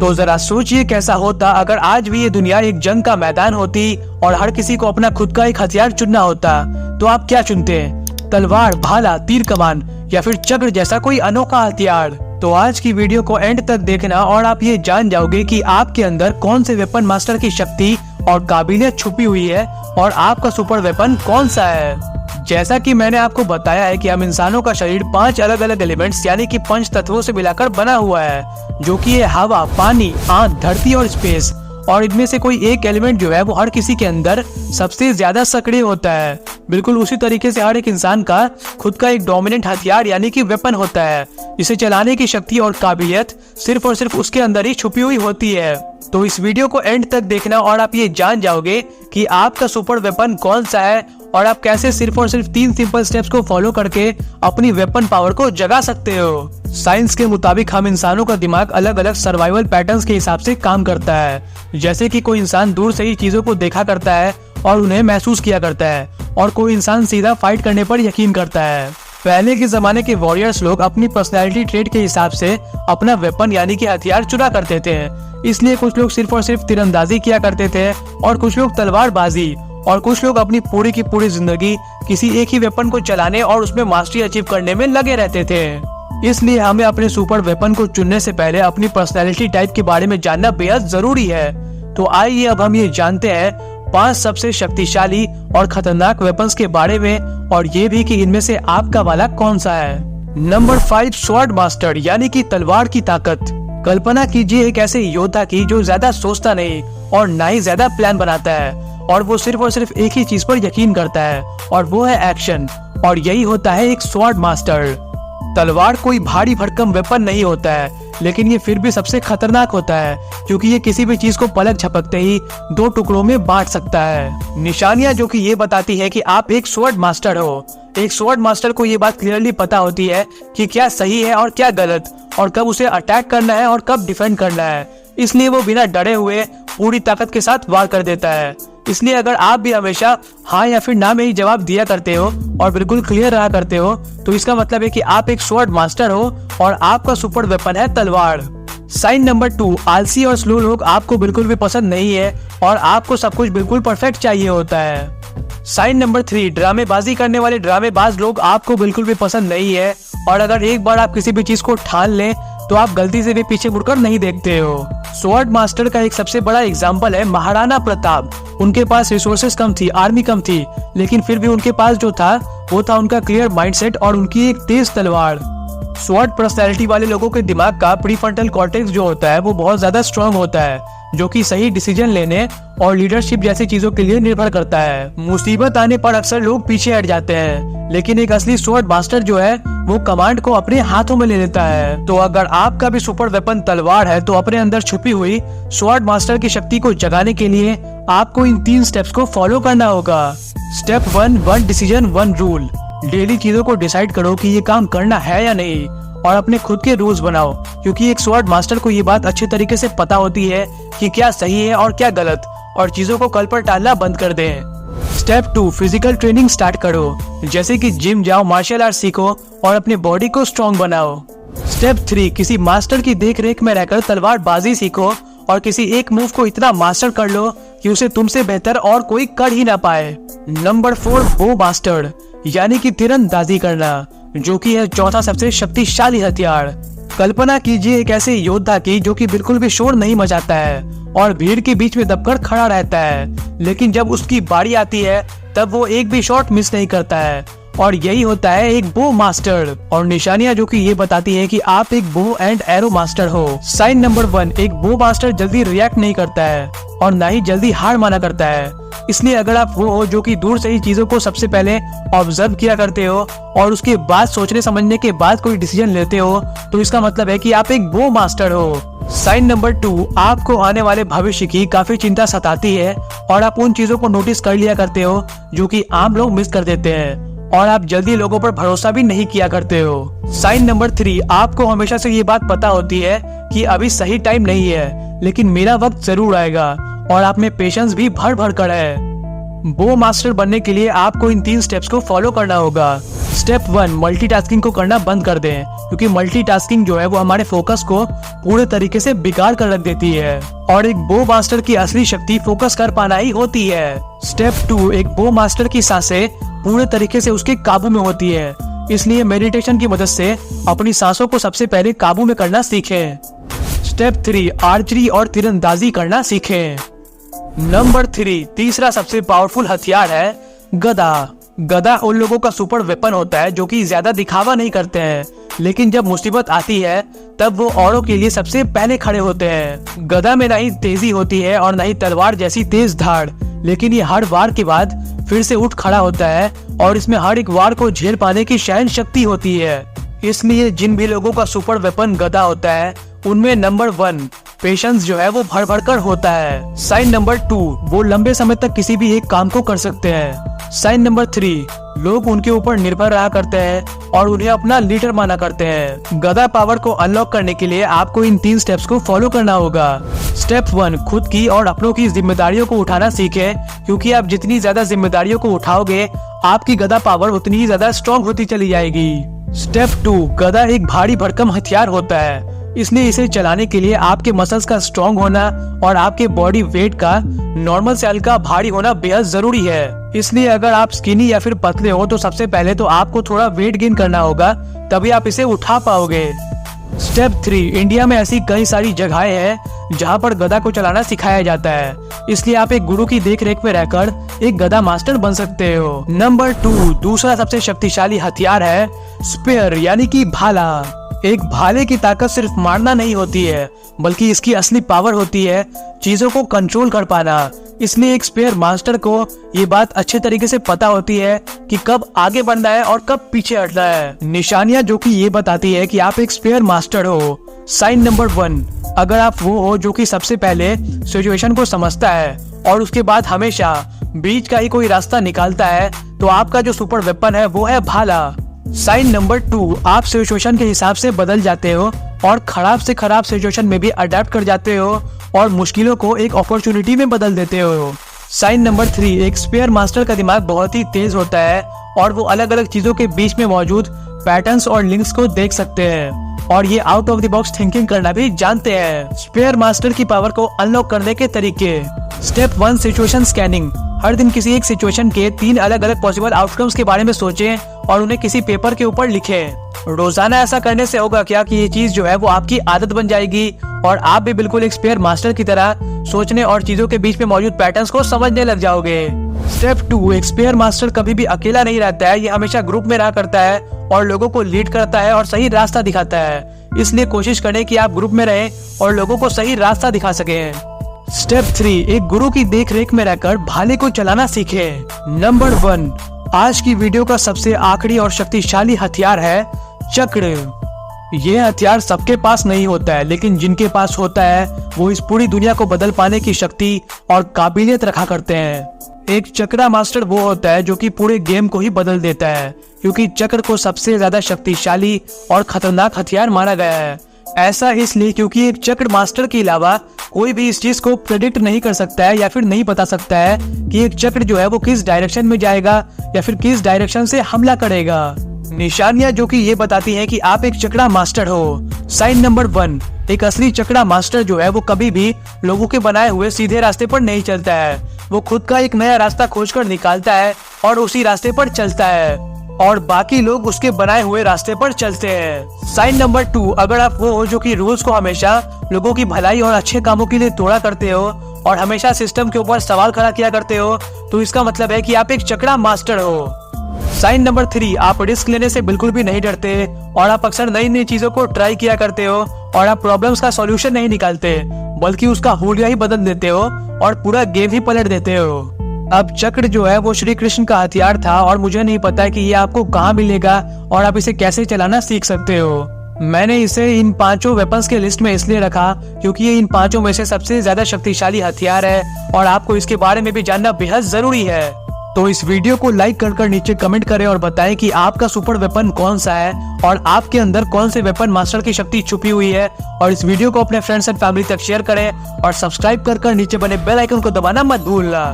तो जरा सोचिए कैसा होता अगर आज भी ये दुनिया एक जंग का मैदान होती और हर किसी को अपना खुद का एक हथियार चुनना होता। तो आप क्या चुनते हैं? तलवार, भाला, तीर कमान या फिर चक्र जैसा कोई अनोखा हथियार? तो आज की वीडियो को एंड तक देखना और आप ये जान जाओगे कि आपके अंदर कौन से वेपन मास्टर की शक्ति और काबिलियत छुपी हुई है और आपका सुपर वेपन कौन सा है। जैसा कि मैंने आपको बताया है कि हम इंसानों का शरीर 5 अलग अलग एलिमेंट्स यानी कि 5 तत्वों से मिलाकर बना हुआ है, जो कि है हवा, पानी, आग, धरती और स्पेस। और इनमें से कोई एक एलिमेंट जो है वो हर किसी के अंदर सबसे ज्यादा सक्रिय होता है। बिल्कुल उसी तरीके से हर एक इंसान का खुद का एक डोमिनेंट हथियार यानी कि वेपन होता है, जिसे चलाने की शक्ति और काबिलियत सिर्फ और सिर्फ उसके अंदर ही छुपी हुई होती है। तो इस वीडियो को एंड तक देखना और आप ये जान जाओगे कि आपका सुपर वेपन कौन सा है और आप कैसे सिर्फ और सिर्फ 3 सिंपल स्टेप्स को फॉलो करके अपनी वेपन पावर को जगा सकते हो। साइंस के मुताबिक हम इंसानों का दिमाग अलग अलग सर्वाइवल पैटर्न्स के हिसाब से काम करता है। जैसे कि कोई इंसान दूर से ही चीजों को देखा करता है और उन्हें महसूस किया करता है, और कोई इंसान सीधा फाइट करने पर यकीन करता है। पहले के जमाने के वॉरियर्स लोग अपनी पर्सनैलिटी ट्रेट के हिसाब से अपना वेपन यानी कि हथियार चुना करते थे। इसलिए कुछ लोग सिर्फ और सिर्फ तीरंदाजी किया करते थे और कुछ लोग तलवारबाजी, और कुछ लोग अपनी पूरी की पूरी जिंदगी किसी एक ही वेपन को चलाने और उसमें मास्टरी अचीव करने में लगे रहते थे। इसलिए हमें अपने सुपर वेपन को चुनने से पहले अपनी पर्सनैलिटी टाइप के बारे में जानना बेहद जरूरी है। तो आइए अब हम ये जानते हैं 5 सबसे शक्तिशाली और खतरनाक वेपन्स के बारे में, और ये भी कि इनमें से आपका वाला कौन सा है। नंबर 5, स्वॉर्ड मास्टर यानी कि तलवार की ताकत। कल्पना कीजिए एक ऐसे योद्धा की जो ज्यादा सोचता नहीं और ना ही ज्यादा प्लान बनाता है, और वो सिर्फ और सिर्फ एक ही चीज पर यकीन करता है और वो है एक्शन। और यही होता है एक स्वॉर्ड मास्टर। तलवार कोई भारी भरकम वेपन नहीं होता है, लेकिन ये फिर भी सबसे खतरनाक होता है क्योंकि ये किसी भी चीज को पलक झपकते ही 2 टुकड़ों में बांट सकता है। निशानियां जो कि ये बताती है कि आप एक स्वॉर्ड मास्टर हो। एक स्वॉर्ड मास्टर को ये बात क्लियरली पता होती है कि क्या सही है और क्या गलत, और कब उसे अटैक करना है और कब डिफेंड करना है। इसलिए वो बिना डरे हुए पूरी ताकत के साथ वार कर देता है। इसलिए अगर आप भी हमेशा हाँ या फिर ना में ही जवाब दिया करते हो और बिल्कुल क्लियर रहा करते हो, तो इसका मतलब है कि आप एक स्वॉर्ड मास्टर हो और आपका सुपर वेपन है तलवार। साइन नंबर 2, आलसी और स्लो लोग आपको बिल्कुल भी पसंद नहीं है और आपको सब कुछ बिल्कुल परफेक्ट चाहिए होता है। साइन नंबर 3, ड्रामेबाजी करने वाले ड्रामेबाज लोग आपको बिल्कुल भी पसंद नहीं है, और अगर एक बार आप किसी भी चीज को ठान लें तो आप गलती से भी पीछे मुड़कर नहीं देखते हो। स्वॉर्ड मास्टर का एक सबसे बड़ा एग्जाम्पल है महाराणा प्रताप। उनके पास रिसोर्सेज कम थी, आर्मी कम थी, लेकिन फिर भी उनके पास जो था वो था उनका क्लियर माइंडसेट और उनकी एक तेज तलवार। स्वॉर्ड पर्सनैलिटी वाले लोगों के दिमाग का प्रीफ्रंटल कॉर्टेक्स जो होता है वो बहुत ज्यादा स्ट्रांग होता है, जो कि सही डिसीजन लेने और लीडरशिप जैसी चीजों के लिए निर्भर करता है। मुसीबत आने पर अक्सर लोग पीछे हट जाते हैं, लेकिन एक असली स्वॉर्ड मास्टर जो है वो कमांड को अपने हाथों में ले लेता है। तो अगर आपका भी सुपर वेपन तलवार है तो अपने अंदर छुपी हुई स्वॉर्ड मास्टर की शक्ति को जगाने के लिए आपको इन 3 स्टेप्स को फॉलो करना होगा। Step 1, 1 decision 1 rule. डेली चीजों को डिसाइड करो कि ये काम करना है या नहीं, और अपने खुद के रूल्स बनाओ, क्योंकि एक स्वॉर्ड मास्टर को ये बात अच्छे तरीके से पता होती है कि क्या सही है और क्या गलत, और चीजों को कल पर टालना बंद कर दें। स्टेप 2, फिजिकल ट्रेनिंग स्टार्ट करो, जैसे कि जिम जाओ, मार्शल आर्ट सीखो और अपने बॉडी को स्ट्रॉन्ग बनाओ। स्टेप 3, किसी मास्टर की देख रेख में रहकर तलवारबाजी सीखो और किसी एक मूव को इतना मास्टर कर लो कि उसे तुमसे बेहतर और कोई कर ही ना पाए। नंबर 4, बो मास्टर यानी कि तीरंदाजी करना, जो कि है चौथा सबसे शक्तिशाली हथियार। कल्पना कीजिए एक ऐसे योद्धा की जो कि बिल्कुल भी शोर नहीं मचाता है और भीड़ के बीच में दबकर खड़ा रहता है, लेकिन जब उसकी बारी आती है तब वो एक भी शॉट मिस नहीं करता है, और यही होता है एक बो मास्टर। और निशानियां जो कि ये बताती है कि आप एक बो एंड एरो मास्टर हो। साइन नंबर 1, एक बो मास्टर जल्दी रिएक्ट नहीं करता है और ना ही जल्दी हार माना करता है। इसलिए अगर आप वो हो जो कि दूर से ही चीजों को सबसे पहले ऑब्जर्व किया करते हो और उसके बाद सोचने समझने के बाद कोई डिसीजन लेते हो, तो इसका मतलब है कि आप एक बो मास्टर हो। साइन नंबर 2, आपको आने वाले भविष्य की काफी चिंता सताती है और आप उन चीजों को नोटिस कर लिया करते हो जो कि आम लोग मिस कर देते हैं, और आप जल्दी लोगों पर भरोसा भी नहीं किया करते हो। साइन नंबर 3, आपको हमेशा से ये बात पता होती है कि अभी सही टाइम नहीं है, लेकिन मेरा वक्त जरूर आएगा, और आप में पेशेंस भी भर भर कर है। बो मास्टर बनने के लिए आपको इन 3 स्टेप्स को फॉलो करना होगा। स्टेप 1, मल्टीटास्किंग को करना बंद कर दें, क्योंकि मल्टीटास्किंग जो है वो हमारे फोकस को पूरे तरीके से बिगाड़ कर रख देती है और एक बो मास्टर की असली शक्ति फोकस कर पाना ही होती है। स्टेप 2, एक बो मास्टर की सांसें पूरे तरीके से उसके काबू में होती है, इसलिए मेडिटेशन की मदद से अपनी सांसों को सबसे पहले काबू में करना सीखें। स्टेप 3, आर्चरी और तीरंदाजी करना सीखें। नंबर 3, तीसरा सबसे पावरफुल हथियार है गदा। गदा उन लोगों का सुपर वेपन होता है जो कि ज्यादा दिखावा नहीं करते हैं, लेकिन जब मुसीबत आती है तब वो औरों के लिए सबसे पहले खड़े होते हैं। गदा में ना ही तेजी होती है और ना ही तलवार जैसी तेज धाड़, लेकिन ये हर वार के बाद फिर से उठ खड़ा होता है और इसमें हर एक वार को झेल पाने की सहन शक्ति होती है। इसलिए जिन भी लोगों का सुपर वेपन गदा होता है उनमें नंबर 1 पेशेंस जो है वो भर भर कर होता है। साइन नंबर 2, वो लंबे समय तक किसी भी एक काम को कर सकते हैं। साइन नंबर 3, लोग उनके ऊपर निर्भर रहा करते हैं और उन्हें अपना लीडर माना करते हैं। गदा पावर को अनलॉक करने के लिए आपको इन 3 स्टेप्स को फॉलो करना होगा। स्टेप 1, खुद की और अपनों की जिम्मेदारियों को उठाना सीखें, क्योंकि आप जितनी ज्यादा जिम्मेदारियों को उठाओगे आपकी गदा पावर उतनी ही ज्यादा स्ट्रॉन्ग होती चली जाएगी। स्टेप 2, गदा एक भारी भरकम हथियार होता है, इसलिए इसे चलाने के लिए आपके मसल्स का स्ट्रॉन्ग होना और आपके बॉडी वेट का नॉर्मल से हल्का भारी होना बेहद जरूरी है। इसलिए अगर आप स्किनी या फिर पतले हो तो सबसे पहले तो आपको थोड़ा वेट गेन करना होगा, तभी आप इसे उठा पाओगे। स्टेप 3, इंडिया में ऐसी कई सारी जगहें हैं जहां पर गदा को चलाना सिखाया जाता है, इसलिए आप एक गुरु की देखरेख में रहकर एक गदा मास्टर बन सकते हो। नंबर 2, दूसरा सबसे शक्तिशाली हथियार है स्पेयर यानी कि भाला। एक भाले की ताकत सिर्फ मारना नहीं होती है, बल्कि इसकी असली पावर होती है चीजों को कंट्रोल कर पाना। इसलिए एक स्पेयर मास्टर को ये बात अच्छे तरीके से पता होती है कि कब आगे बढ़ना है और कब पीछे हटना है। निशानियां जो कि ये बताती है कि आप एक स्पेयर मास्टर हो। साइन नंबर 1, अगर आप वो हो जो कि सबसे पहले सिचुएशन को समझता है और उसके बाद हमेशा बीच का ही कोई रास्ता निकालता है, तो आपका जो सुपर वेपन है वो है भाला। साइन नंबर 2, आप सिचुएशन के हिसाब से बदल जाते हो और खराब से खराब सिचुएशन में भी अडेप्ट कर जाते हो और मुश्किलों को एक अपॉर्चुनिटी में बदल देते हो। साइन नंबर 3, एक स्पेयर मास्टर का दिमाग बहुत ही तेज होता है और वो अलग अलग चीजों के बीच में मौजूद पैटर्न्स और लिंक्स को देख सकते हैं और ये out of the box thinking करना भी जानते हैं। स्पेयर मास्टर की पावर को अनलॉक करने के तरीके। Step 1, situation scanning. हर दिन किसी एक सिचुएशन के 3 अलग अलग पॉसिबल आउटकम्स के बारे में सोचें और उन्हें किसी पेपर के ऊपर लिखें। रोजाना ऐसा करने से होगा क्या कि ये चीज जो है वो आपकी आदत बन जाएगी और आप भी बिल्कुल एक स्पेयर मास्टर की तरह सोचने और चीजों के बीच में मौजूद पैटर्न्स को समझने लग जाओगे। स्टेप 2, एक स्पेयर मास्टर कभी भी अकेला नहीं रहता है, ये हमेशा ग्रुप में रहा करता है और लोगों को लीड करता है और सही रास्ता दिखाता है। इसलिए कोशिश करें कि आप ग्रुप में रहें और लोगों को सही रास्ता दिखा सकें। स्टेप 3, एक गुरु की देखरेख में रहकर भाले को चलाना सीखें। नंबर 1, आज की वीडियो का सबसे आखिरी और शक्तिशाली हथियार है चक्र। ये हथियार सबके पास नहीं होता है, लेकिन जिनके पास होता है वो इस पूरी दुनिया को बदल पाने की शक्ति और काबिलियत रखा करते हैं। एक चक्रा मास्टर वो होता है जो कि पूरे गेम को ही बदल देता है, क्योंकि चक्र को सबसे ज्यादा शक्तिशाली और खतरनाक हथियार माना गया है। ऐसा इसलिए क्योंकि एक चक्र मास्टर के अलावा कोई भी इस चीज को प्रेडिक्ट नहीं कर सकता है या फिर नहीं बता सकता है कि एक चक्र जो है वो किस डायरेक्शन में जाएगा या फिर किस डायरेक्शन से हमला करेगा। निशानियां जो कि ये बताती हैं कि आप एक चक्रा मास्टर हो। साइन नंबर 1, एक असली चक्रा मास्टर जो है वो कभी भी लोगों के बनाए हुए सीधे रास्ते पर नहीं चलता है, वो खुद का एक नया रास्ता खोजकर निकालता है और उसी रास्ते पर चलता है और बाकी लोग उसके बनाए हुए रास्ते पर चलते हैं। साइन नंबर 2, अगर आप वो हो जो कि रूल्स को हमेशा लोगों की भलाई और अच्छे कामों के लिए तोड़ा करते हो और हमेशा सिस्टम के ऊपर सवाल खड़ा किया करते हो, तो इसका मतलब है कि आप एक चक्रा मास्टर हो। साइन नंबर 3, आप रिस्क लेने से बिल्कुल भी नहीं डरते और आप अक्सर नई नई चीजों को ट्राई किया करते हो और आप प्रॉब्लम्स का सॉल्यूशन नहीं निकालते बल्कि उसका हुलिया ही बदल देते हो और पूरा गेम ही पलट देते हो। अब चक्र जो है वो श्री कृष्ण का हथियार था और मुझे नहीं पता कि ये आपको कहाँ मिलेगा और आप इसे कैसे चलाना सीख सकते हो। मैंने इसे इन 5 वेपन्स के लिस्ट में इसलिए रखा क्योंकि ये इन 5 में से सबसे ज्यादा शक्तिशाली हथियार है और आपको इसके बारे में भी जानना बेहद जरूरी है। तो इस वीडियो को लाइक कर नीचे कमेंट करें और बताएं कि आपका सुपर वेपन कौन सा है और आपके अंदर कौन से वेपन मास्टर की शक्ति छुपी हुई है। और इस वीडियो को अपने फ्रेंड्स एंड फैमिली तक शेयर करें और सब्सक्राइब कर नीचे बने बेल आइकन को दबाना मत भूलना।